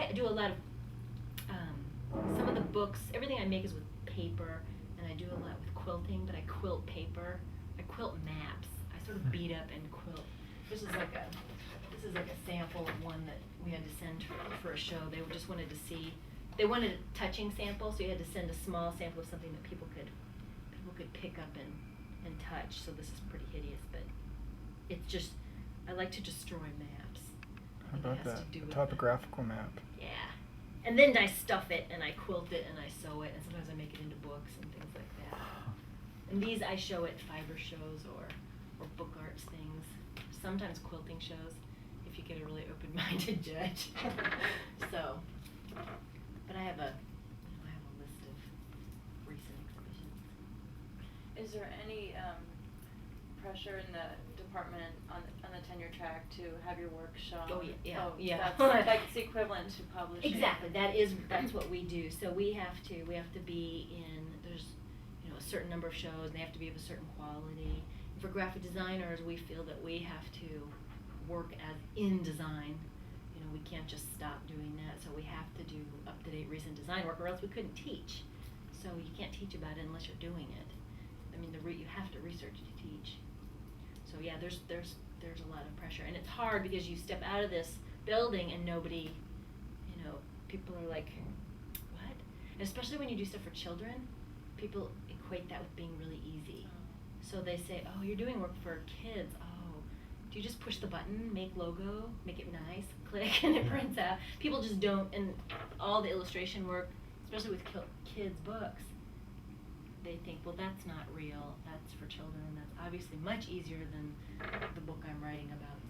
I do a lot of, some of the books, everything I make is with paper, and I do a lot with quilting, but I quilt paper. I quilt maps. I sort of beat up and quilt. This is like a sample of one that we had to send for a show. They just wanted to see, they wanted a touching sample, so you had to send a small sample of something that people could pick up and touch. So this is pretty hideous, but it's just, I like to destroy maps. How about that? A topographical map. Yeah. And then I stuff it and I quilt it and I sew it, and sometimes I make it into books and things like that. And these I show at fiber shows or book arts things. Sometimes quilting shows, if you get a really open-minded judge. So, but I have a list of recent exhibitions. Is there any pressure in the department on the tenure track to have your work shown? Oh yeah. That's like it's equivalent to publishing. Exactly. That's what we do. So we have to be in, there's a certain number of shows, and they have to be of a certain quality. And for graphic designers, we feel that we have to work as in design. We can't just stop doing that. So we have to do up-to-date recent design work, or else we couldn't teach. So you can't teach about it unless you're doing it. I mean, you have to research to teach. So yeah, there's a lot of pressure, and it's hard because you step out of this building and nobody, people are like, what? And especially when you do stuff for children, people equate that with being really easy. So they say, oh, you're doing work for kids. Oh, do you just push the button, make logo, make it nice, click, and it prints out? People just don't, and all the illustration work, especially with kids' books, they think, well, that's not real, that's for children, that's obviously much easier than the book I'm writing about